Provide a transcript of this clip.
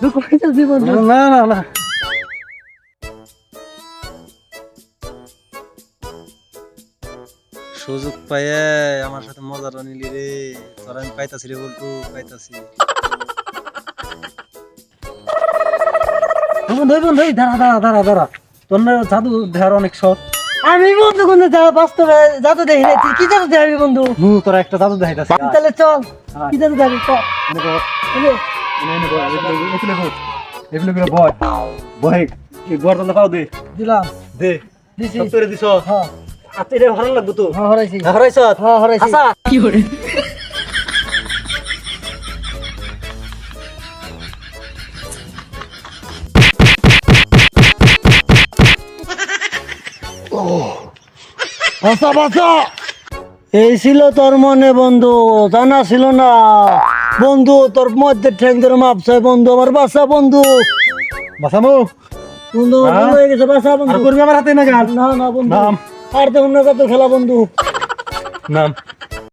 তুই কই যাচ্ছি বন্ধু? না না না সুযোগ পাইয়ে আমার সাথে মজাটা নিলি রে, তোর আমি পাইতাছি রে বলটু, পাইতাছি। বন্ধু দাঁড়া তোর না জাদু দেখার অনেক শখ। আমি বন্ধু কোনদিন বাস্তবে জাদু দেখি নাই, তুই কি জাদু দেখাবি বন্ধু? তোর একটা জাদু দেখাইতাছি। তাহলে চল, কি জাদু দেখাবি চল। দিলাম, দিছি। হ্যাঁ, ভালো লাগবে তো। হ্যাঁ, হরাইছি। হরাইছ হ্যাঁ, হরাইছি। বাঁচা, বাঁচা। এই ছিল তোর মনে বন্ধু, জানা ছিল না বন্ধু, তোর মধ্যে ঠ্যাং ধরে মাপছায় বন্ধু, আমার বাসা বন্ধু। বাসামু বন্ধু আমার ভুল হয়ে গেছে, বাসা বন্ধু। করবি আমার হাতে না গান। না না বন্ধু, নাম আর দেখুন না কত খেলা বন্ধু। নাম